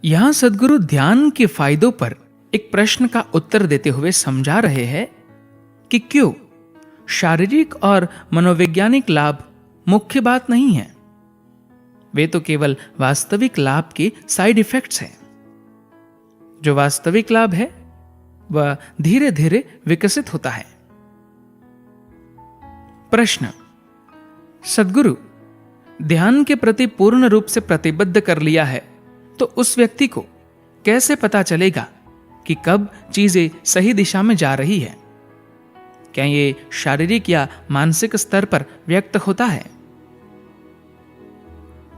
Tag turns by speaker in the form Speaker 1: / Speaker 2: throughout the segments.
Speaker 1: यहां सद्गुरु ध्यान के फायदों पर एक प्रश्न का उत्तर देते हुए समझा रहे हैं कि क्यों शारीरिक और मनोवैज्ञानिक लाभ मुख्य बात नहीं है। वे तो केवल वास्तविक लाभ के साइड इफेक्ट्स हैं। जो वास्तविक लाभ है वह धीरे धीरे विकसित होता है। प्रश्न: सद्गुरु, ध्यान के प्रति पूर्ण रूप से प्रतिबद्ध कर लिया है तो उस व्यक्ति को कैसे पता चलेगा कि कब चीजें सही दिशा में जा रही है? क्या ये शारीरिक या मानसिक स्तर पर व्यक्त होता है?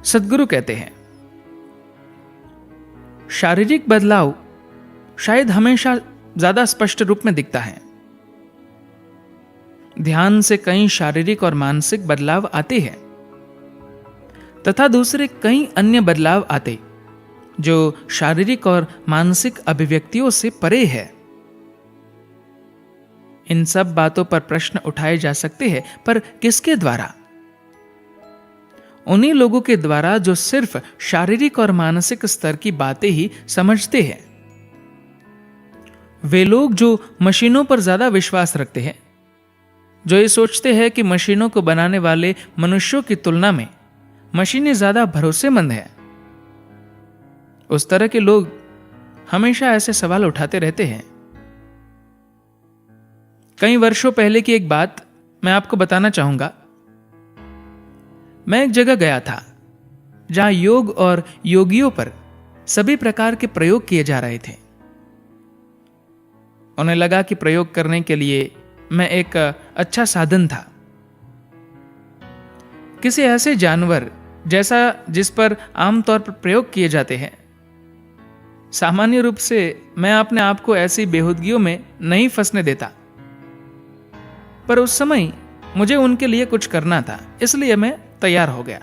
Speaker 1: सद्गुरु कहते हैं, शारीरिक बदलाव शायद हमेशा ज्यादा स्पष्ट रूप में दिखता है। ध्यान से कई शारीरिक और मानसिक बदलाव आते हैं तथा दूसरे कई अन्य बदलाव आते जो शारीरिक और मानसिक अभिव्यक्तियों से परे है। इन सब बातों पर प्रश्न उठाए जा सकते हैं, पर किसके द्वारा? उन्हीं लोगों के द्वारा जो सिर्फ शारीरिक और मानसिक स्तर की बातें ही समझते हैं। वे लोग जो मशीनों पर ज्यादा विश्वास रखते हैं, जो ये सोचते हैं कि मशीनों को बनाने वाले मनुष्यों की तुलना में मशीनें ज्यादा भरोसेमंद हैं। उस तरह के लोग हमेशा ऐसे सवाल उठाते रहते हैं। कई वर्षों पहले की एक बात मैं आपको बताना चाहूंगा। मैं एक जगह गया था जहां योग और योगियों पर सभी प्रकार के प्रयोग किए जा रहे थे। उन्हें लगा कि प्रयोग करने के लिए मैं एक अच्छा साधन था। किसी ऐसे जानवर जैसा जिस पर आमतौर पर प्रयोग किए जाते हैं। सामान्य रूप से मैं अपने आप को ऐसी बेहूदगियों में नहीं फंसने देता, पर उस समय मुझे उनके लिए कुछ करना था, इसलिए मैं तैयार हो गया।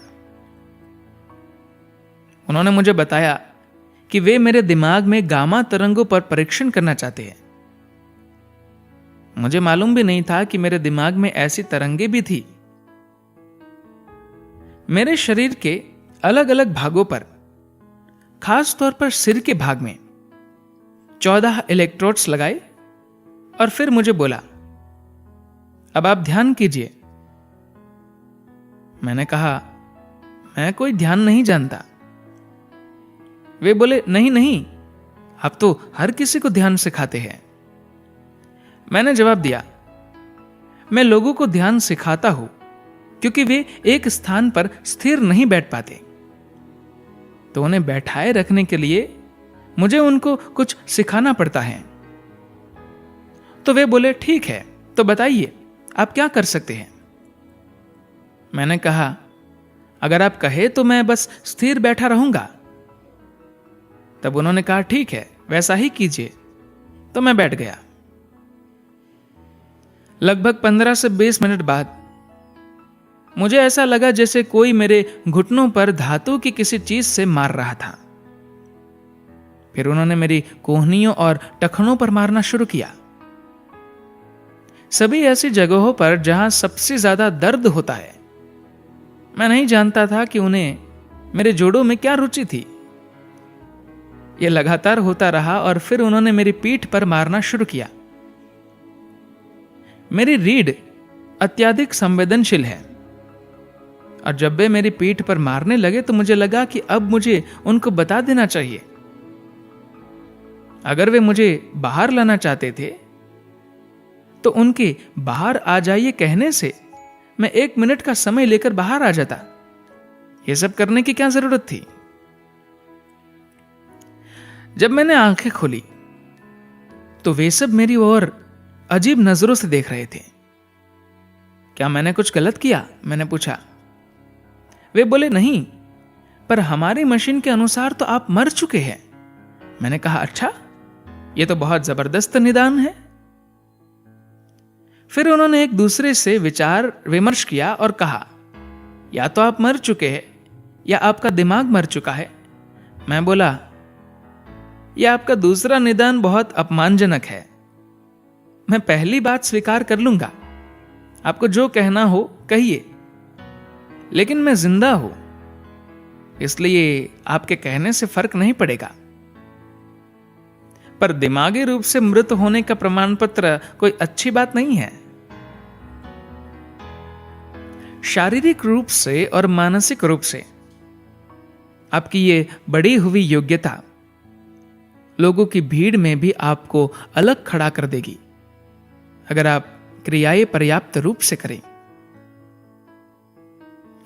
Speaker 1: उन्होंने मुझे बताया कि वे मेरे दिमाग में गामा तरंगों पर परीक्षण करना चाहते हैं। मुझे मालूम भी नहीं था कि मेरे दिमाग में ऐसी तरंगें भी थी। मेरे शरीर के अलग अलग भागों पर, खास तौर पर सिर के भाग में 14 इलेक्ट्रोड्स लगाए और फिर मुझे बोला, अब आप ध्यान कीजिए। मैंने कहा, मैं कोई ध्यान नहीं जानता। वे बोले, नहीं नहीं, आप तो हर किसी को ध्यान सिखाते हैं। मैंने जवाब दिया, मैं लोगों को ध्यान सिखाता हूं क्योंकि वे एक स्थान पर स्थिर नहीं बैठ पाते, तो उन्हें बैठाए रखने के लिए मुझे उनको कुछ सिखाना पड़ता है। तो वे बोले, ठीक है, तो बताइए आप क्या कर सकते हैं? मैंने कहा, अगर आप कहे तो मैं बस स्थिर बैठा रहूंगा। तब उन्होंने कहा, ठीक है, वैसा ही कीजिए। तो मैं बैठ गया। लगभग 15 से 20 मिनट बाद मुझे ऐसा लगा जैसे कोई मेरे घुटनों पर धातु की किसी चीज से मार रहा था। फिर उन्होंने मेरी कोहनियों और टखनों पर मारना शुरू किया। सभी ऐसी जगहों पर जहां सबसे ज्यादा दर्द होता है। मैं नहीं जानता था कि उन्हें मेरे जोड़ों में क्या रुचि थी। यह लगातार होता रहा और फिर उन्होंने मेरी पीठ पर मारना शुरू किया। मेरी रीढ़ अत्यधिक संवेदनशील है और जब वे मेरी पीठ पर मारने लगे तो मुझे लगा कि अब मुझे उनको बता देना चाहिए। अगर वे मुझे बाहर लाना चाहते थे तो उनके बाहर आ जाइए कहने से मैं 1 मिनट का समय लेकर बाहर आ जाता। यह सब करने की क्या जरूरत थी? जब मैंने आंखें खोली तो वे सब मेरी ओर अजीब नजरों से देख रहे थे। क्या मैंने कुछ गलत किया? मैंने पूछा। वे बोले, नहीं, पर हमारी मशीन के अनुसार तो आप मर चुके हैं। मैंने कहा, अच्छा, यह तो बहुत जबरदस्त निदान है। फिर उन्होंने एक दूसरे से विचार विमर्श किया और कहा, या तो आप मर चुके हैं या आपका दिमाग मर चुका है। मैं बोला, यह आपका दूसरा निदान बहुत अपमानजनक है। मैं पहली बात स्वीकार कर लूंगा, आपको जो कहना हो कहिए, लेकिन मैं जिंदा हूं, इसलिए आपके कहने से फर्क नहीं पड़ेगा। पर दिमागी रूप से मृत होने का प्रमाण पत्र कोई अच्छी बात नहीं है। शारीरिक रूप से और मानसिक रूप से आपकी ये बढ़ी हुई योग्यता लोगों की भीड़ में भी आपको अलग खड़ा कर देगी, अगर आप क्रियाएं पर्याप्त रूप से करें।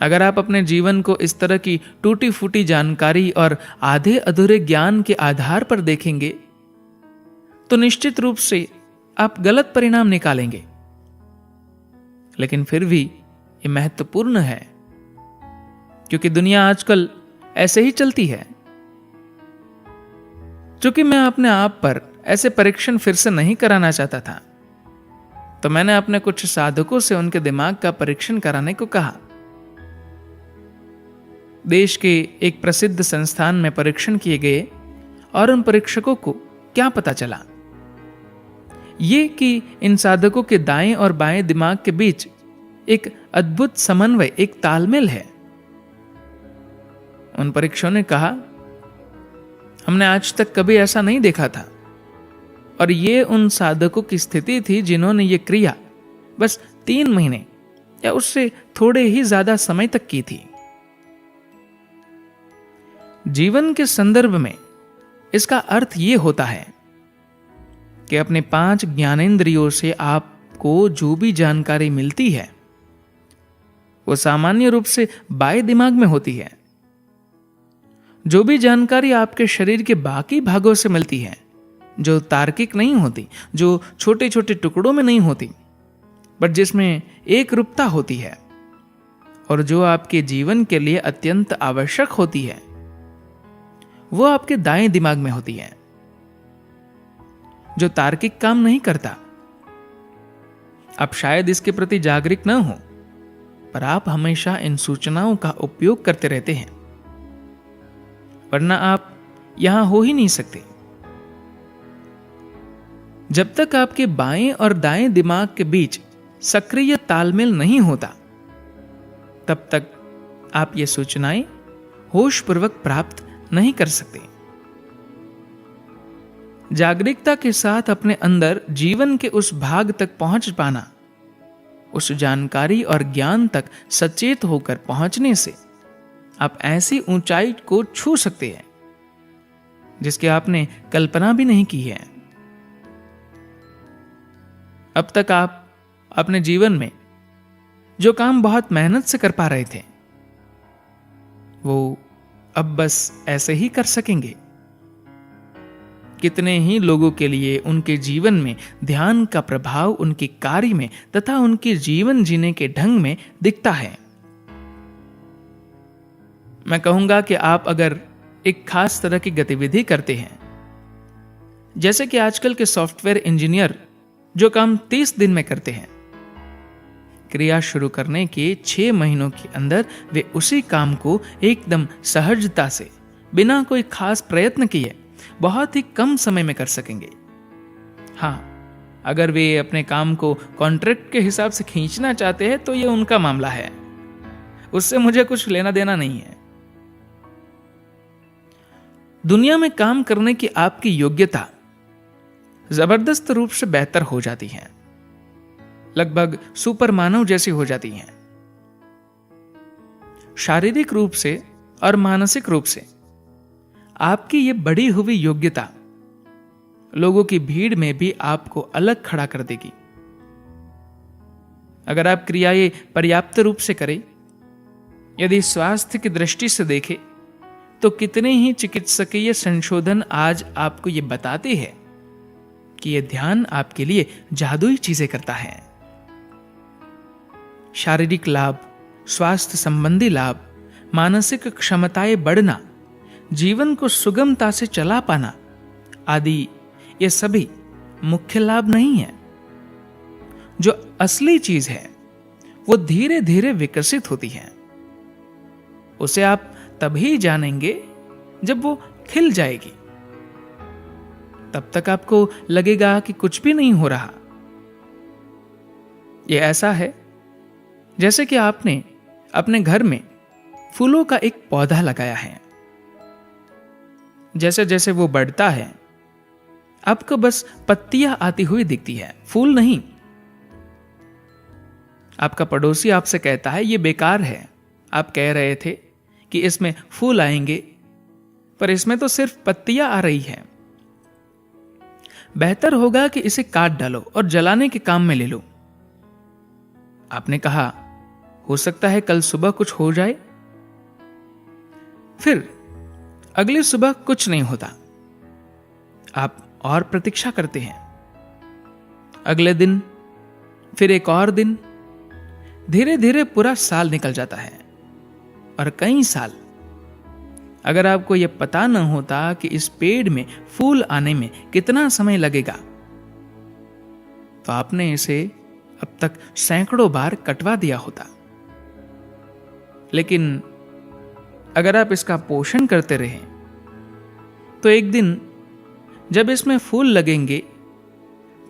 Speaker 1: अगर आप अपने जीवन को इस तरह की टूटी फूटी जानकारी और आधे अधूरे ज्ञान के आधार पर देखेंगे तो निश्चित रूप से आप गलत परिणाम निकालेंगे। लेकिन फिर भी ये महत्वपूर्ण है, क्योंकि दुनिया आजकल ऐसे ही चलती है। चूंकि मैं अपने आप पर ऐसे परीक्षण फिर से नहीं कराना चाहता था, तो मैंने अपने कुछ साधकों से उनके दिमाग का परीक्षण कराने को कहा। देश के एक प्रसिद्ध संस्थान में परीक्षण किए गए और उन परीक्षकों को क्या पता चला, ये कि इन साधकों के दाएं और बाएं दिमाग के बीच एक अद्भुत समन्वय, एक तालमेल है। उन परीक्षकों ने कहा, हमने आज तक कभी ऐसा नहीं देखा था, और ये उन साधकों की स्थिति थी जिन्होंने ये क्रिया बस 3 महीने या उससे थोड़े ही ज्यादा समय तक की थी। जीवन के संदर्भ में इसका अर्थ ये होता है कि अपने 5 ज्ञानेंद्रियों से आपको जो भी जानकारी मिलती है वो सामान्य रूप से बाएं दिमाग में होती है। जो भी जानकारी आपके शरीर के बाकी भागों से मिलती है, जो तार्किक नहीं होती, जो छोटे छोटे टुकड़ों में नहीं होती, बट जिसमें एक रूपता होती है और जो आपके जीवन के लिए अत्यंत आवश्यक होती है, वो आपके दाएं दिमाग में होती है। जो तार्किक काम नहीं करता, आप शायद इसके प्रति जागरूक न हो, पर आप हमेशा इन सूचनाओं का उपयोग करते रहते हैं, वरना आप यहां हो ही नहीं सकते। जब तक आपके बाएं और दाएं दिमाग के बीच सक्रिय तालमेल नहीं होता, तब तक आप ये सूचनाएं होशपूर्वक प्राप्त नहीं कर सकते। जागरूकता के साथ अपने अंदर जीवन के उस भाग तक पहुंच पाना, उस जानकारी और ज्ञान तक सचेत होकर पहुंचने से आप ऐसी ऊंचाई को छू सकते हैं जिसकी आपने कल्पना भी नहीं की है। अब तक आप अपने जीवन में जो काम बहुत मेहनत से कर पा रहे थे, वो अब बस ऐसे ही कर सकेंगे। कितने ही लोगों के लिए उनके जीवन में ध्यान का प्रभाव उनके कार्य में तथा उनके जीवन जीने के ढंग में दिखता है। मैं कहूंगा कि आप अगर एक खास तरह की गतिविधि करते हैं, जैसे कि आजकल के सॉफ्टवेयर इंजीनियर जो काम 30 दिन में करते हैं, क्रिया शुरू करने के 6 महीनों के अंदर वे उसी काम को एकदम सहजता से, बिना कोई खास प्रयत्न किए, बहुत ही कम समय में कर सकेंगे। हाँ, अगर वे अपने काम को कॉन्ट्रैक्ट के हिसाब से खींचना चाहते हैं तो यह उनका मामला है, उससे मुझे कुछ लेना देना नहीं है। दुनिया में काम करने की आपकी योग्यता जबरदस्त रूप से बेहतर हो जाती है, लगभग सुपर मानव जैसी हो जाती है। शारीरिक रूप से और मानसिक रूप से आपकी ये बढ़ी हुई योग्यता लोगों की भीड़ में भी आपको अलग खड़ा कर देगी। अगर आप क्रियाएं पर्याप्त रूप से करें, यदि स्वास्थ्य की दृष्टि से देखें, तो कितने ही चिकित्सकीय संशोधन आज आपको ये बताते हैं कि यह ध्यान आपके लिए जादुई चीजें करता है। शारीरिक लाभ, स्वास्थ्य संबंधी लाभ, मानसिक क्षमताएं बढ़ना, जीवन को सुगमता से चला पाना आदि ये सभी मुख्य लाभ नहीं है। जो असली चीज है वो धीरे धीरे विकसित होती है। उसे आप तभी जानेंगे जब वो खिल जाएगी। तब तक आपको लगेगा कि कुछ भी नहीं हो रहा। ये ऐसा है जैसे कि आपने अपने घर में फूलों का एक पौधा लगाया है। जैसे जैसे वो बढ़ता है, आपको बस पत्तियां आती हुई दिखती है, फूल नहीं। आपका पड़ोसी आपसे कहता है ये बेकार है, आप कह रहे थे कि इसमें फूल आएंगे, पर इसमें तो सिर्फ पत्तियां आ रही हैं। बेहतर होगा कि इसे काट डालो और जलाने के काम में ले लो। आपने कहा, हो सकता है कल सुबह कुछ हो जाए। फिर अगली सुबह कुछ नहीं होता। आप और प्रतीक्षा करते हैं। अगले दिन, फिर एक और दिन, धीरे धीरे पूरा साल निकल जाता है, और कई साल। अगर आपको यह पता न होता कि इस पेड़ में फूल आने में कितना समय लगेगा, तो आपने इसे अब तक सैकड़ों बार कटवा दिया होता। लेकिन अगर आप इसका पोषण करते रहे, तो एक दिन जब इसमें फूल लगेंगे,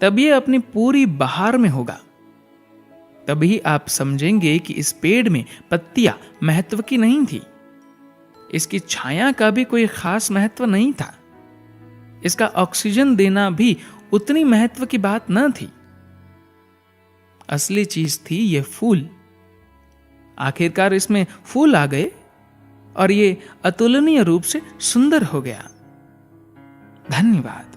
Speaker 1: तब ये अपनी पूरी बहार में होगा। तभी आप समझेंगे कि इस पेड़ में पत्तियां महत्व की नहीं थी, इसकी छाया का भी कोई खास महत्व नहीं था, इसका ऑक्सीजन देना भी उतनी महत्व की बात न थी। असली चीज थी ये फूल। आखिरकार इसमें फूल आ गए और ये अतुलनीय रूप से सुंदर हो गया। धन्यवाद।